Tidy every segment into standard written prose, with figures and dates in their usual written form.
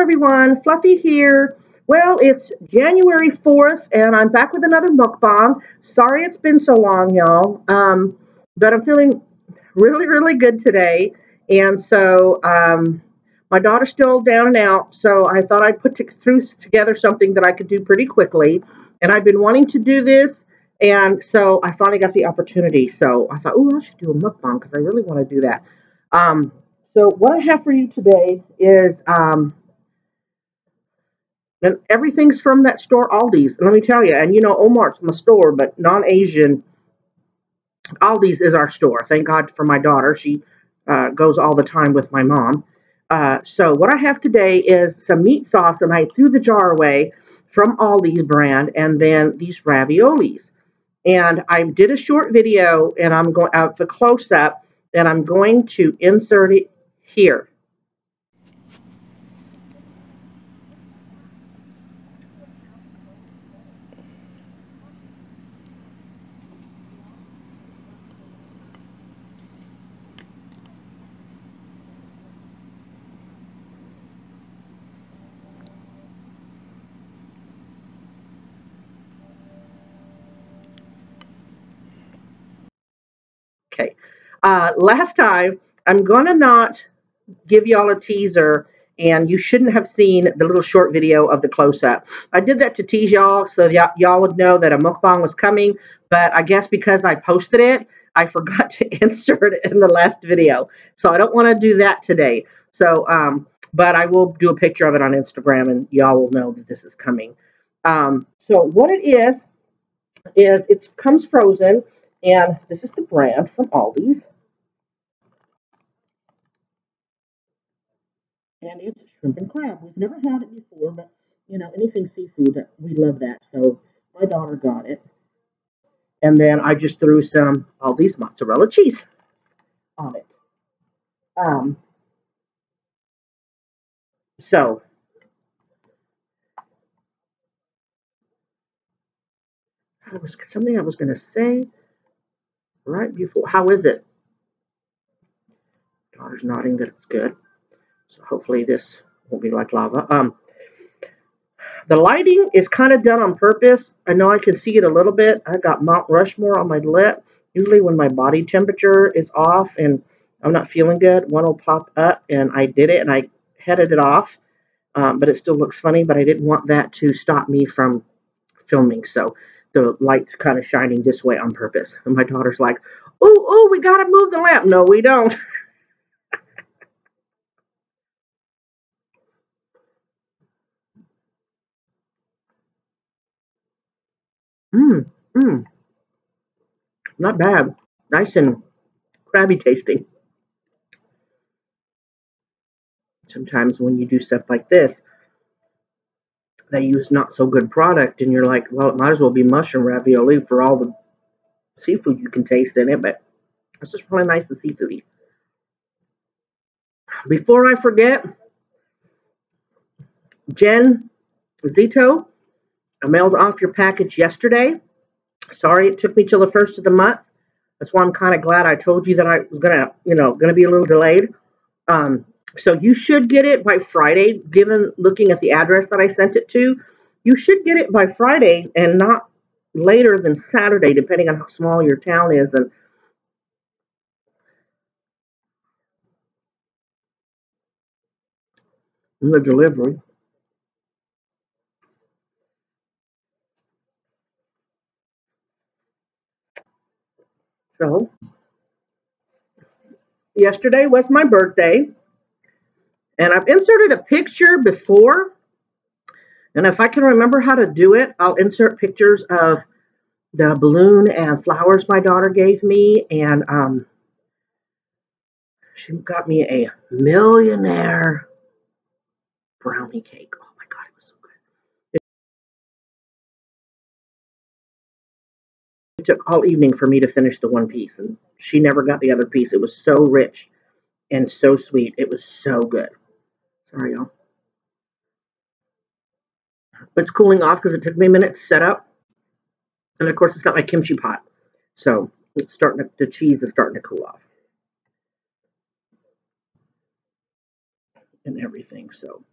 everyone, Fluffy here. Well, it's January 4th, and I'm back with another mukbang. Sorry it's been so long, y'all, but I'm feeling really, really good today. And so my daughter's still down and out, so I thought I'd through together something that I could do pretty quickly. And I've been wanting to do this, and so I finally got the opportunity. So I thought, oh, I should do a mukbang because I really want to do that. Um, so what I have for you today is and everything's from that store Aldi's. And let me tell you, and you know, Omar's my store, but non-Asian Aldi's is our store. Thank God for my daughter. She goes all the time with my mom. So what I have today is some meat sauce, and I threw the jar away from Aldi's brand, and then these raviolis. And I did a short video, and I'm going out the close-up, and I'm going to insert it here. Okay. Last time, I'm going to not give y'all a teaser, and you shouldn't have seen the little short video of the close-up. I did that to tease y'all so y'all would know that a mukbang was coming, but I guess because I posted it, I forgot to insert it in the last video. So I don't want to do that today. So, but I will do a picture of it on Instagram, and y'all will know that this is coming. So what it is it comes frozen, and this is the brand from Aldi's. And it's shrimp and crab. We've never had it before, but you know, anything seafood, we love that. So my daughter got it. And then I just threw some Aldi's mozzarella cheese on it. Um, so that was something I was going to say right before. How is it? Daughter's nodding that it's good. So hopefully this won't be like lava. The lighting is kind of done on purpose. I know I can see it a little bit. I got Mount Rushmore on my lip. Usually when my body temperature is off and I'm not feeling good, one will pop up, and I did it, and I headed it off. But it still looks funny, but I didn't want that to stop me from filming. So the light's kind of shining this way on purpose. And my daughter's like, oh, we got to move the lamp. No, we don't. Mmm, mmm, not bad. Nice and crabby tasting. Sometimes when you do stuff like this, they use not so good product, and you're like, well, it might as well be mushroom ravioli for all the seafood you can taste in it, but it's just really nice and seafoody. Before I forget, Jen Zito, I mailed off your package yesterday. Sorry it took me till the first of the month. That's why I'm kind of glad I told you that I was gonna be a little delayed. So you should get it by Friday, given looking at the address that I sent it to. You should get it by Friday and not later than Saturday, depending on how small your town is and the delivery. So yesterday was my birthday, and I've inserted a picture before. And if I can remember how to do it, I'll insert pictures of the balloon and flowers my daughter gave me. And she got me a millionaire brownie cake. Oh my God, it was so good. It took all evening for me to finish the one piece, and she never got the other piece. It was so rich and so sweet. It was so good. Sorry, y'all. It's cooling off because it took me a minute to set up. And of course, it's got my kimchi pot. So it's the cheese is starting to cool off and everything. So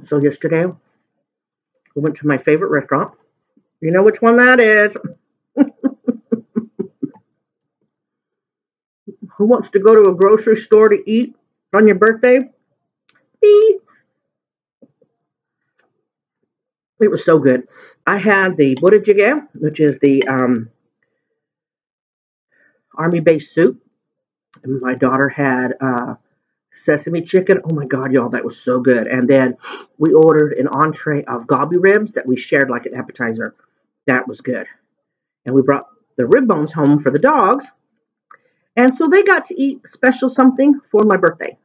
So yesterday, we went to my favorite restaurant. You know which one that is. Who wants to go to a grocery store to eat on your birthday? Me. It was so good. I had the what did you get? Which is the army base soup. And my daughter had sesame chicken. Oh my God, y'all, that was so good. And then we ordered an entree of gobby ribs that we shared like an appetizer. That was good. And we brought the rib bones home for the dogs. And so they got to eat special something for my birthday.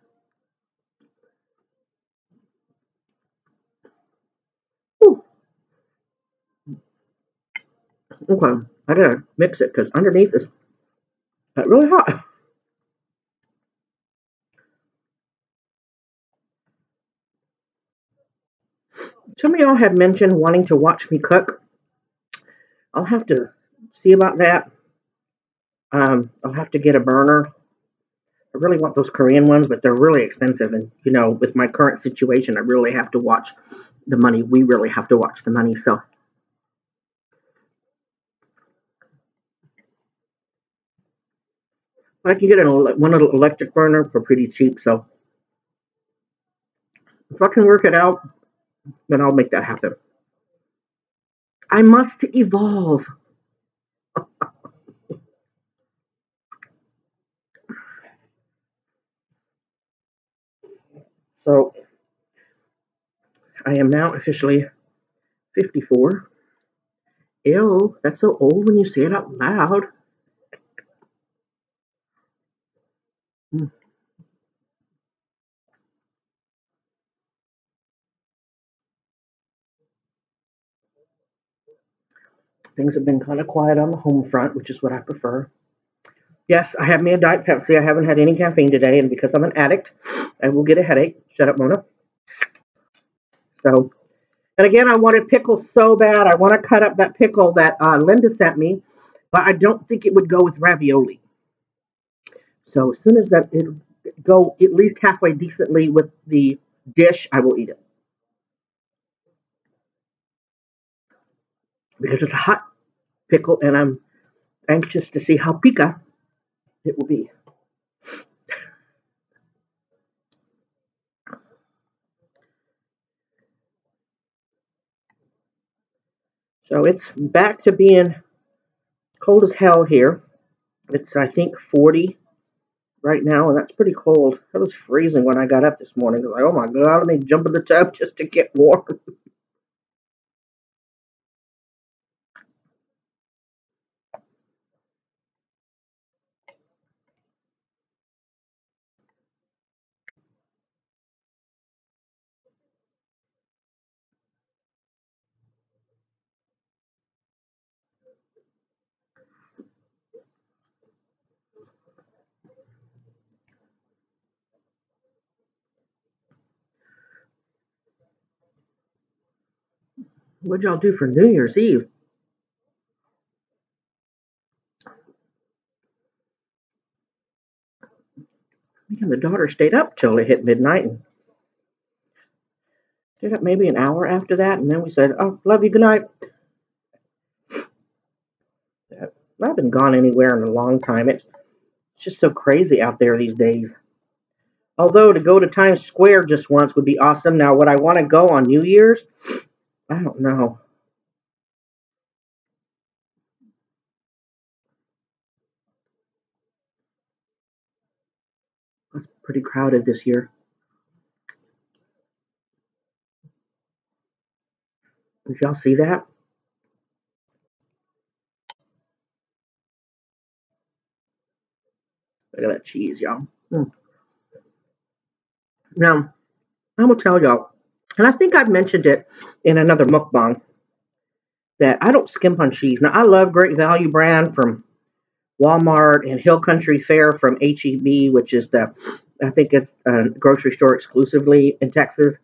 Ooh, okay, I gotta mix it because underneath is really hot. Some of y'all had mentioned wanting to watch me cook. I'll have to see about that. I'll have to get a burner. I really want those Korean ones, but they're really expensive. And, with my current situation, I really have to watch the money. We really have to watch the money. So, I can get one electric burner for pretty cheap. So, if I can work it out, then I'll make that happen. I must evolve. So, I am now officially 54. Ew, that's so old when you say it out loud. Mm, Things have been kind of quiet on the home front, which is what I prefer. Yes, I have me a Diet Pepsi. I haven't had any caffeine today, and because I'm an addict, I will get a headache. Shut up, Mona. So, and again, I wanted pickles so bad. I want to cut up that pickle that Linda sent me, but I don't think it would go with ravioli. So as soon as that it go at least halfway decently with the dish, I will eat it because it's a hot pickle, and I'm anxious to see how pica it will be. So it's back to being cold as hell here. It's I think 40 right now, and that's pretty cold. It was freezing when I got up this morning. I was like, oh my God, let me jump in the tub just to get warm. What'd y'all do for New Year's Eve? Me and the daughter stayed up till it hit midnight and stayed up maybe an hour after that, and then we said, oh, love you, good night. I haven't gone anywhere in a long time. It's just so crazy out there these days. Although to go to Times Square just once would be awesome. Now, would I want to go on New Year's? I don't know. It's pretty crowded this year. Did y'all see that? Look at that cheese, y'all. Now, I'm going to tell y'all, and I think I've mentioned it in another mukbang, that I don't skimp on cheese. Now, I love Great Value brand from Walmart and Hill Country Fair from HEB, which is I think it's a grocery store exclusively in Texas.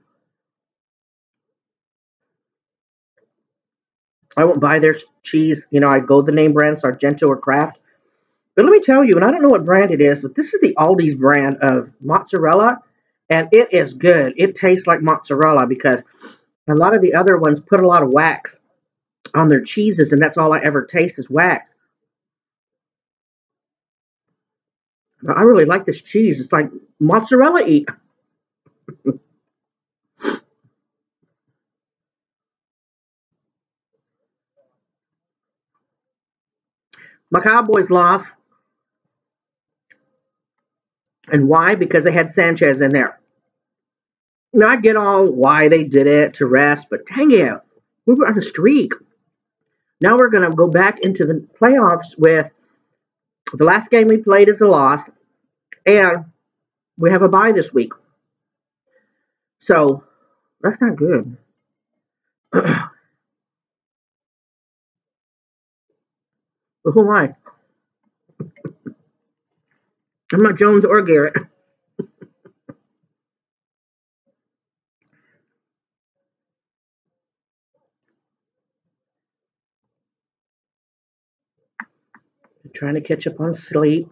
I won't buy their cheese. I go the name brand, Sargento or Kraft. But let me tell you, and I don't know what brand it is, but this is the Aldi's brand of mozzarella, And it is good. It tastes like mozzarella because a lot of the other ones put a lot of wax on their cheeses, and that's all I ever taste is wax. But I really like this cheese. It's like mozzarella eat. My Cowboys lost. And why? Because they had Sanchez in there. Now I get all why they did it to rest, but dang it, we were on a streak. Now we're going to go back into the playoffs with the last game we played is a loss, and we have a bye this week. So that's not good. But who am I? I'm not Jones or Garrett. I'm trying to catch up on sleep.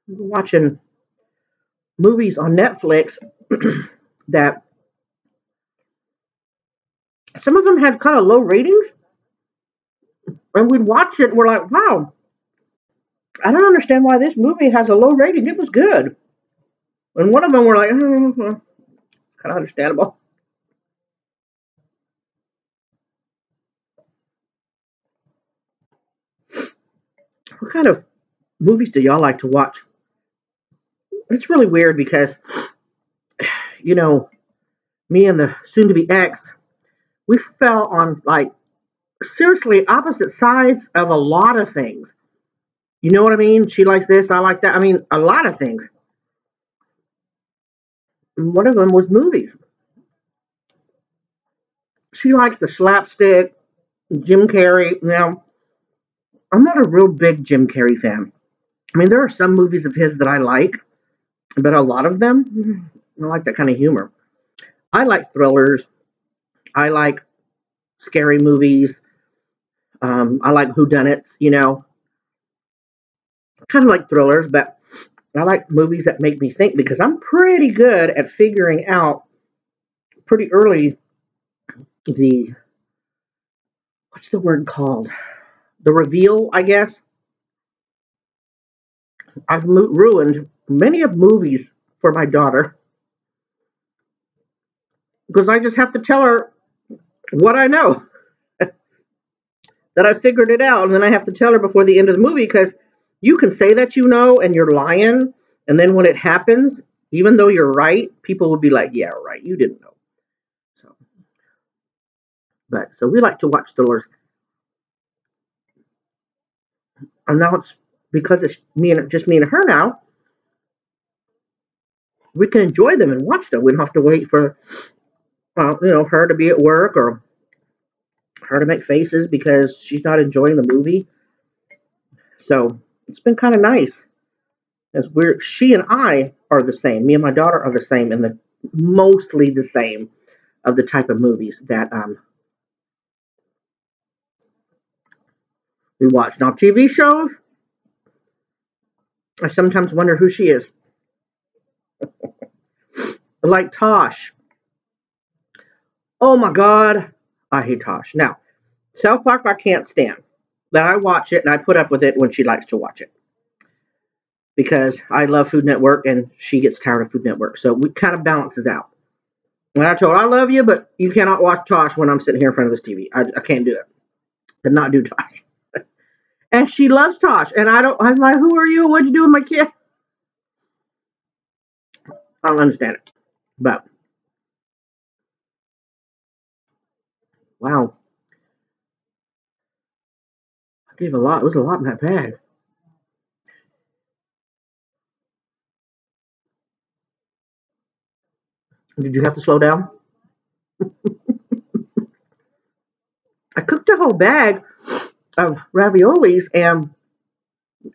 Watching movies on Netflix that some of them had kind of low ratings, and we'd watch it and we're like, wow, I don't understand why this movie has a low rating. It was good. And one of them were like, kind of understandable. What kind of movies do y'all like to watch? It's really weird because, you know, me and the soon-to-be ex, we fell on, like, seriously opposite sides of a lot of things. You know what I mean? She likes this, I like that. I mean, a lot of things. And one of them was movies. She likes the slapstick, Jim Carrey. Now, I'm not a real big Jim Carrey fan. I mean, there are some movies of his that I like, but a lot of them, I like that kind of humor. I like thrillers. I like scary movies. I like whodunits, you know. Kind of like thrillers, but I like movies that make me think because I'm pretty good at figuring out pretty early the, what's the word called? The reveal, I guess. I've ruined many of movies for my daughter because I just have to tell her what I know. That I figured it out, and then I have to tell her before the end of the movie because you can say that you know and you're lying, and then when it happens, even though you're right, people will be like, yeah, right, you didn't know. So we like to watch thrillers. And now it's because it's just me and her now, we can enjoy them and watch them. We don't have to wait for her to be at work or her to make faces because she's not enjoying the movie. So it's been kind of nice. As she and I are the same. Me and my daughter are the same, and mostly the same of the type of movies that we watch. Now, TV shows, I sometimes wonder who she is. Like Tosh. Oh my God, I hate Tosh. Now, South Park I can't stand. But I watch it and I put up with it when she likes to watch it. Because I love Food Network and she gets tired of Food Network. So we kind of balances out. And I told her, I love you, but you cannot watch Tosh when I'm sitting here in front of this TV. I can't do it. Cannot do Tosh. And she loves Tosh. And I'm like, who are you? What'd you do with my kid? I don't understand it. But, wow. I gave a lot. It was a lot in that bag. Did you have to slow down? I cooked a whole bag of raviolis, and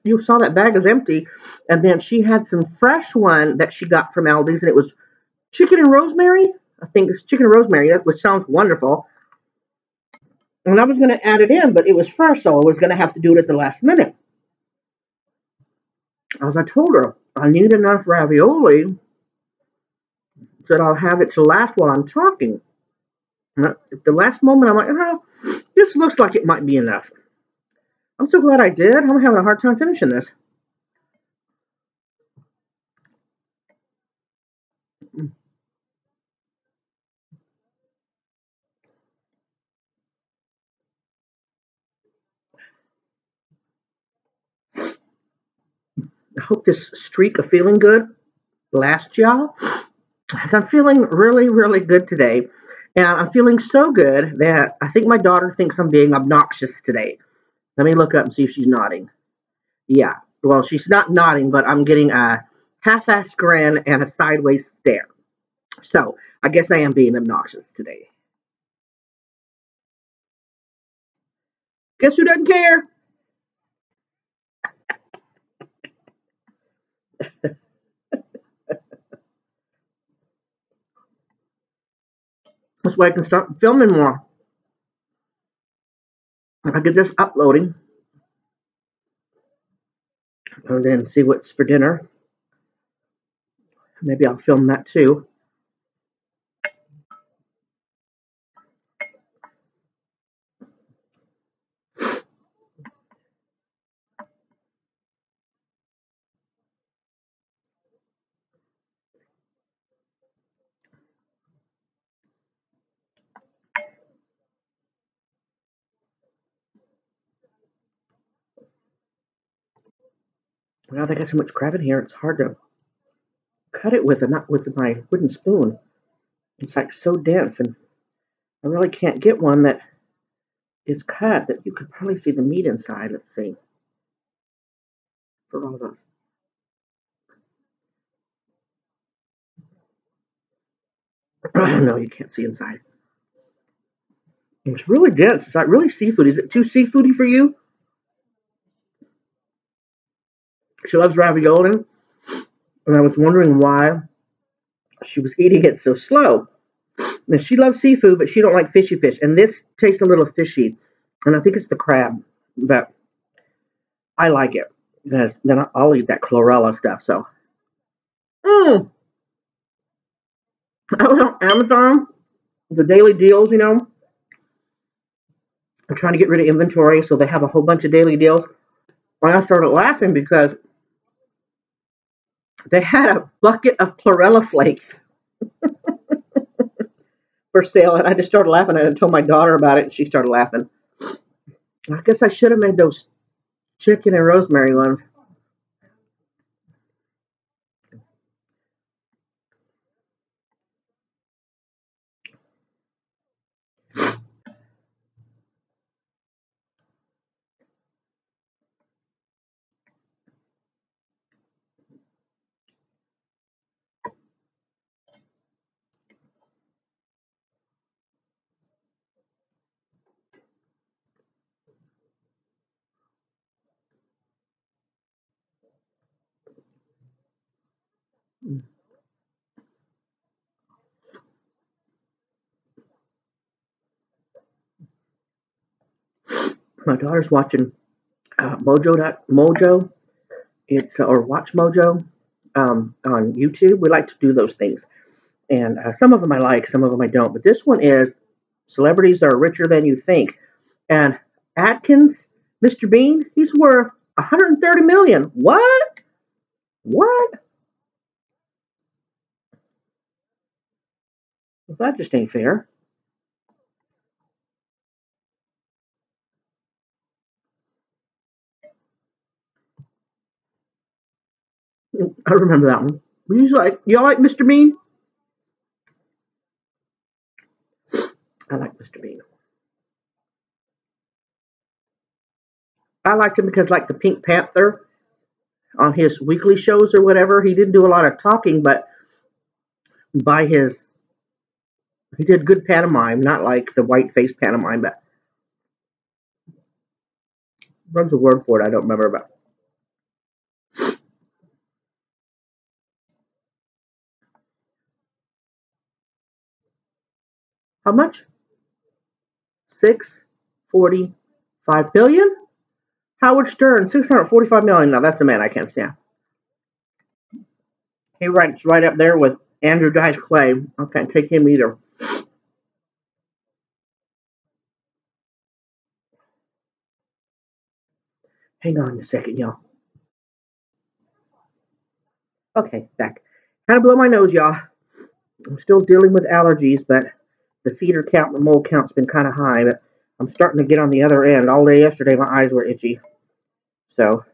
you saw that bag is empty. And then she had some fresh one that she got from Aldi's, and it was chicken and rosemary. I think it's chicken and rosemary, which sounds wonderful. And I was going to add it in, but it was fresh, so I was going to have to do it at the last minute. As I told her, I need enough ravioli so that I'll have it to last while I'm talking. And at the last moment, I'm like, oh, this looks like it might be enough. I'm so glad I did. I'm having a hard time finishing this. I hope this streak of feeling good lasts, y'all. Because I'm feeling really, really good today. And I'm feeling so good that I think my daughter thinks I'm being obnoxious today. Let me look up and see if she's nodding. Yeah. Well, she's not nodding, but I'm getting a half-assed grin and a sideways stare. So I guess I am being obnoxious today. Guess who doesn't care? That's why I can start filming more. I get this uploading and then see what's for dinner. Maybe I'll film that too. Now they got so much crab in here, it's hard to cut it with, not with my wooden spoon. It's like so dense, and I really can't get one that is cut that you could probably see the meat inside. Let's see. For all those. No, you can't see inside. It's really dense. It's like really seafood. Is it too seafoody for you? She loves ravioli, and I was wondering why she was eating it so slow. And she loves seafood, but she don't like fishy fish. And this tastes a little fishy, and I think it's the crab, but I like it because then I'll eat that chlorella stuff. So, I was on Amazon, the daily deals. I'm trying to get rid of inventory, so they have a whole bunch of daily deals. And I started laughing because they had a bucket of chlorella flakes for sale, and I just started laughing. I told my daughter about it, and she started laughing. I guess I should have made those chicken and rosemary ones. My daughter's watching Mojo. It's or Watch Mojo on YouTube. We like to do those things, and some of them I like, some of them I don't. But this one is celebrities are richer than you think, and Atkins, Mr. Bean, he's worth 130 million. What? What? Well, that just ain't fair. I remember that one. He's like, y'all like Mr. Bean? I like Mr. Bean. I liked him because, like the Pink Panther on his weekly shows or whatever, he didn't do a lot of talking, but by his, he did good pantomime, not like the white face pantomime, but what's the word for it? I don't remember, but How much? 645 billion? Howard Stern, 645 million. Now that's a man I can't stand. He ranks right up there with Andrew Dice Clay. I can't take him either. Hang on a second, y'all. Okay, back. Kind of blow my nose, y'all. I'm still dealing with allergies, but the cedar count, the mole count's been kind of high, but I'm starting to get on the other end. All day yesterday, my eyes were itchy. So,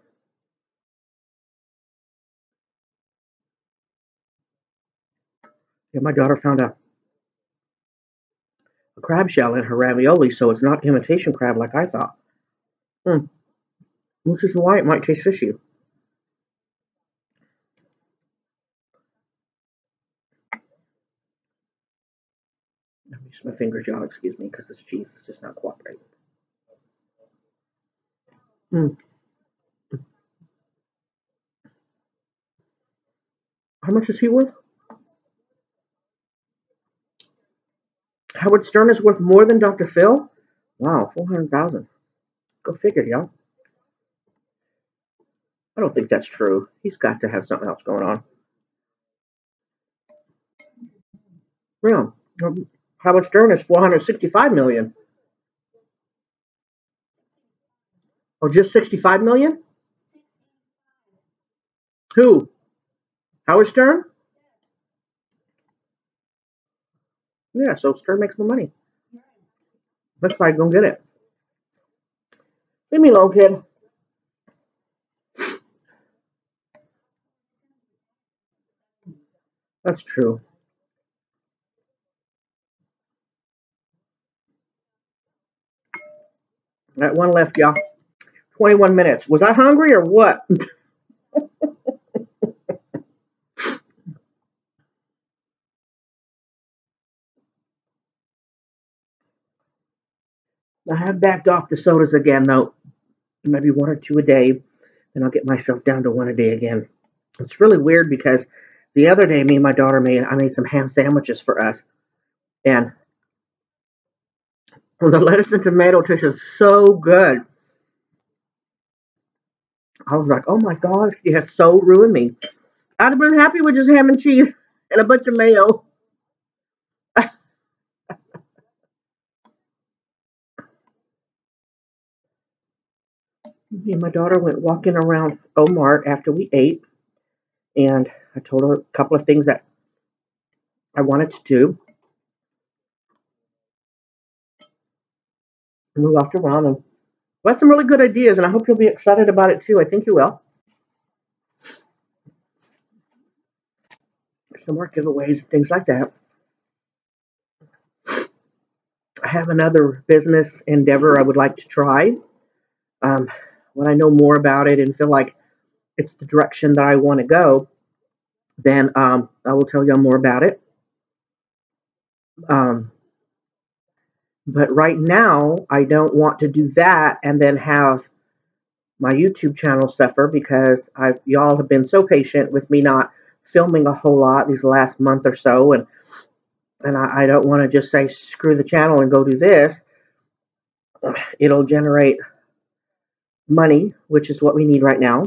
yeah, my daughter found a crab shell in her ravioli, so it's not imitation crab like I thought. Which is why it might taste fishy. Let me use my fingers, y'all. Excuse me, because this cheese is just not cooperating. How much is he worth? Howard Stern is worth more than Dr. Phil? Wow, 400,000. Go figure, y'all. I don't think that's true. He's got to have something else going on. Yeah. Howard Stern is 465 million. Oh, just 65 million? Who? Howard Stern? Yeah, so Stern makes more money. That's why I don't get it. Leave me alone, kid. That's true. Got one left, y'all. 21 minutes. Was I hungry or what? I have backed off the sodas again, though. Maybe one or two a day. Then I'll get myself down to one a day again. It's really weird because the other day, me and my daughter I made some ham sandwiches for us. And the lettuce and tomato tasted so good. I was like, oh my gosh, you have so ruined me. I'd have been happy with just ham and cheese and a bunch of mayo. Me and my daughter went walking around Omart after we ate, and I told her a couple of things that I wanted to do. And we walked around and we had some really good ideas, and I hope you'll be excited about it too. I think you will. Some more giveaways, things like that. I have another business endeavor I would like to try. Um, when I know more about it and feel like it's the direction that I want to go, then I will tell y'all more about it. Um, but right now, I don't want to do that and then have my YouTube channel suffer because y'all have been so patient with me not filming a whole lot these last month or so, and I don't want to just say screw the channel and go do this. It'll generate money, which is what we need right now.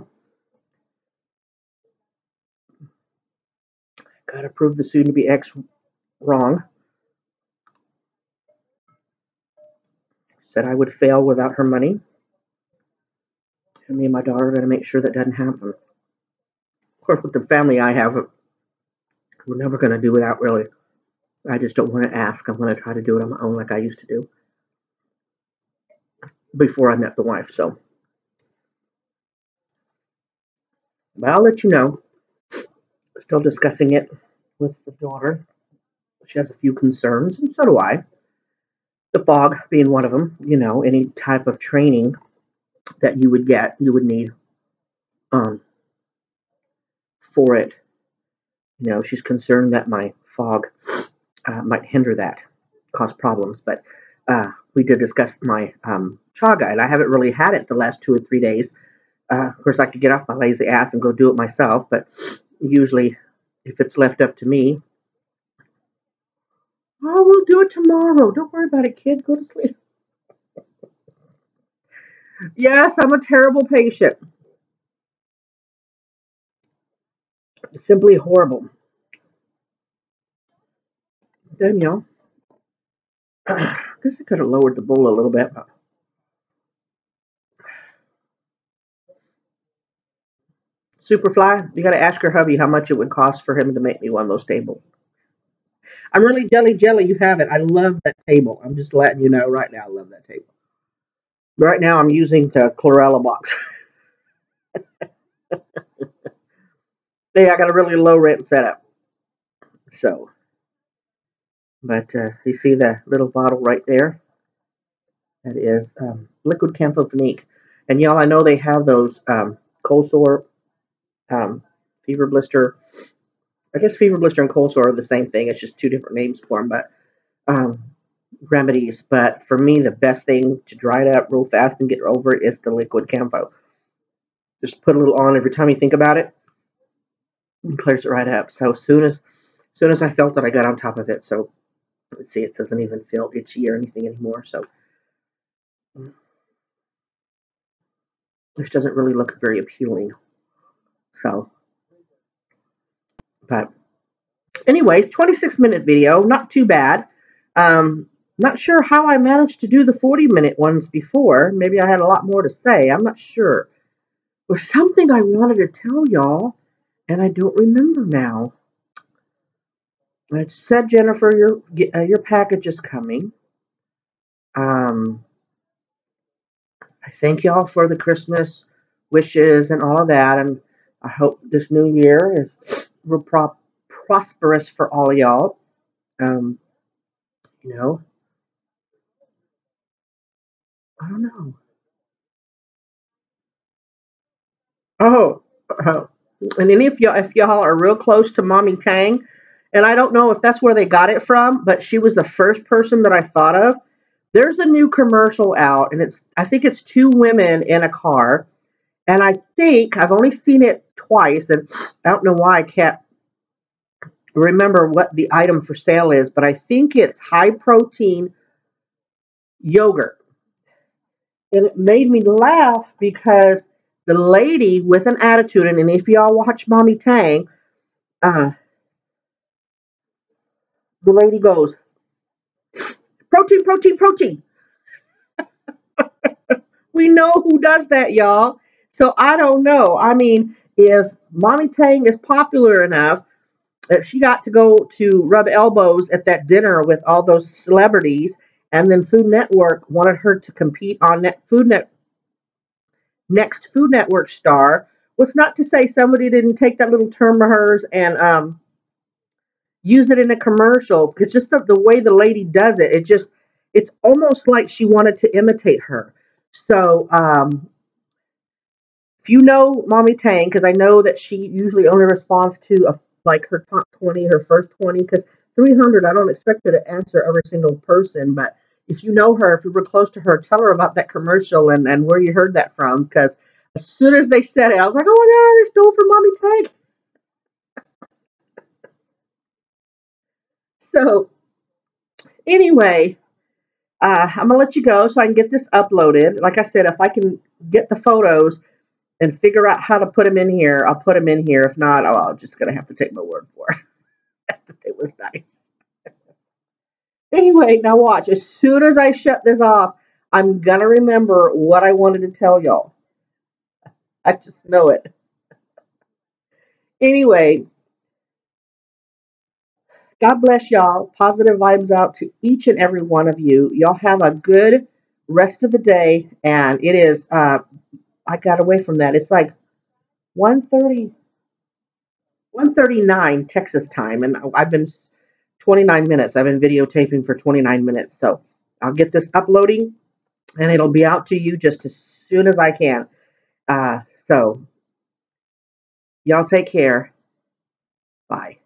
Gotta prove the soon-to-be ex wrong. Said I would fail without her money. And me and my daughter are going to make sure that doesn't happen. Of course, with the family I have, we're never going to do without, really. I just don't want to ask. I'm going to try to do it on my own like I used to do before I met the wife. So, but I'll let you know. Still discussing it with the daughter. She has a few concerns, and so do I. The fog being one of them. Any type of training that you would need um, for it. She's concerned that my fog might hinder that, cause problems. But we did discuss my chaga guide. I haven't really had it the last 2 or 3 days. Of course, I could get off my lazy ass and go do it myself, but usually if it's left up to me, Oh, we'll do it tomorrow. Don't worry about it, kid. Go to sleep. Yes, I'm a terrible patient. Simply horrible. Damn, y'all. I guess I could have lowered the bowl a little bit. But Superfly, you got to ask your hubby how much it would cost for him to make me one of those tables. I'm really jelly. You have it. I love that table. I'm just letting you know right now. I love that table. Right now, I'm using the chlorella box. Yeah, I got a really low rent setup. So, but you see the little bottle right there? That is liquid camphorphenique. And y'all, I know they have those cold sore, um, fever blister. I guess fever blister and cold sore are the same thing. It's just two different names for them, but um, remedies. But for me, the best thing to dry it up real fast and get over it is the liquid camphor. Just put a little on every time you think about it, and clears it right up. So as soon as I felt it, I got on top of it. So let's see, it doesn't even feel itchy or anything anymore. So which doesn't really look very appealing. So, but anyway, 26-minute video, not too bad. Not sure how I managed to do the 40-minute ones before. Maybe I had a lot more to say. I'm not sure. There's something I wanted to tell y'all, and I don't remember now. It said, Jennifer, your package is coming. Um, I thank y'all for the Christmas wishes and all of that, and I hope this new year is real prosperous for all of y'all. Um, you know, I don't know. Oh, and then if y'all are real close to Mommy Tang, and I don't know if that's where they got it from, but she was the first person that I thought of. There's a new commercial out, and I think it's two women in a car, and I think I've only seen it twice, and I don't know why I can't remember what the item for sale is, but I think it's high protein yogurt. And it made me laugh because the lady with an attitude, and if y'all watch Mommy Tang, uh, the lady goes, protein, protein, protein. We know who does that, y'all. So I don't know. I mean, if Mommy Tang is popular enough, that she got to go to rub elbows at that dinner with all those celebrities, and then Food Network wanted her to compete on next Food Network star. What's not to say somebody didn't take that little term of hers and use it in a commercial, because just the way the lady does it, it's almost like she wanted to imitate her. So if you know Mommy Tang, because I know that she usually only responds to like her top 20, her first 20, because 300, I don't expect her to answer every single person, but if you know her, if you were close to her, tell her about that commercial and where you heard that from, because as soon as they said it, I was like, oh my God, they stole from Mommy Tang. So anyway, I'm gonna let you go so I can get this uploaded. Like I said, if I can get the photos and figure out how to put them in here, I'll put them in here. If not, I'm just gonna have to take my word for it. It was nice. Anyway, now watch. As soon as I shut this off, I'm gonna remember what I wanted to tell y'all. I just know it. Anyway, God bless y'all. Positive vibes out to each and every one of you. Y'all have a good rest of the day. And it is. I got away from that. It's like 1:30, 1:39 Texas time, and I've been 29 minutes. I've been videotaping for 29 minutes. So I'll get this uploading, and it'll be out to you just as soon as I can. So y'all take care. Bye.